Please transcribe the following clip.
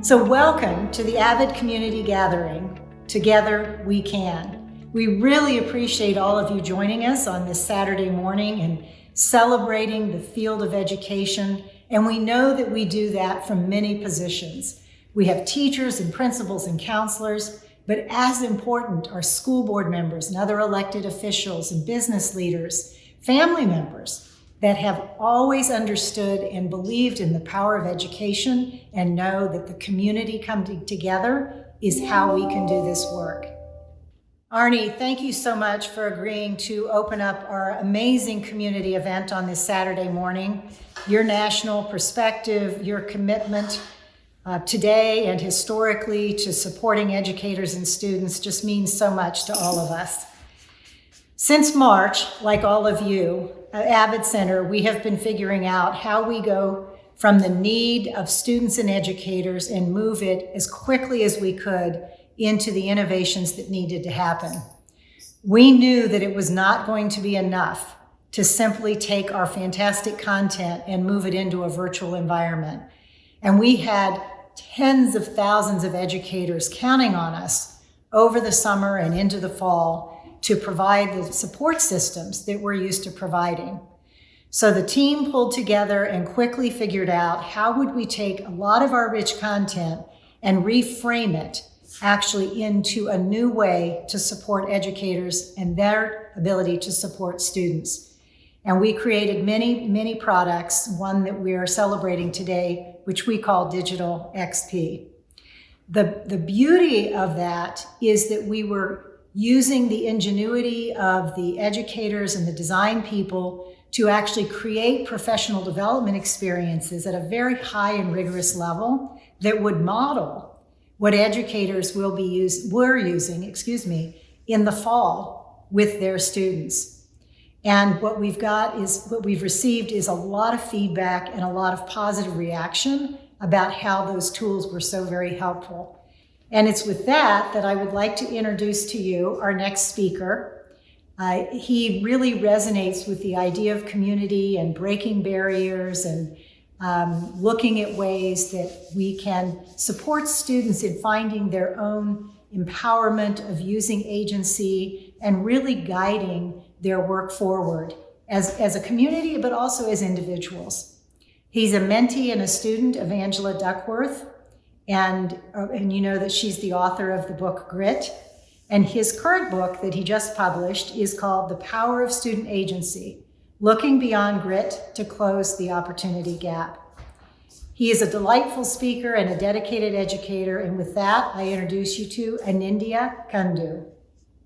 So welcome to the AVID Community Gathering. Together we can. We really appreciate all of you joining us on this Saturday morning and celebrating the field of education. And we know that we do that from many positions. We have teachers and principals and counselors, but as important are school board members and other elected officials and business leaders, family members that have always understood and believed in the power of education and know that the community coming together is how we can do this work. Arnie, thank you so much for agreeing to open up our amazing community event on this Saturday morning. Your national perspective, your commitment today and historically to supporting educators and students just means so much to all of us. Since March, like all of you, at AVID Center, we have been figuring out how we go from the need of students and educators and move it as quickly as we could into the innovations that needed to happen. We knew that it was not going to be enough to simply take our fantastic content and move it into a virtual environment. And we had tens of thousands of educators counting on us over the summer and into the fall to provide the support systems that we're used to providing. So the team pulled together and quickly figured out how would we take a lot of our rich content and reframe it actually into a new way to support educators and their ability to support students. And we created many products, one that we are celebrating today, which we call Digital XP. The beauty of that is that we were using the ingenuity of the educators and the design people to actually create professional development experiences at a very high and rigorous level that would model what educators were using in the fall with their students. And what we've received is a lot of feedback and a lot of positive reaction about how those tools were so very helpful. And it's with that I would like to introduce to you our next speaker. He really resonates with the idea of community and breaking barriers and looking at ways that we can support students in finding their own empowerment of using agency and really guiding their work forward as a community, but also as individuals. He's a mentee and a student of Angela Duckworth. And you know that she's the author of the book Grit. And his current book that he just published is called The Power of Student Agency, Looking Beyond Grit to Close the Opportunity Gap. He is a delightful speaker and a dedicated educator. And with that, I introduce you to Anindya Kundu.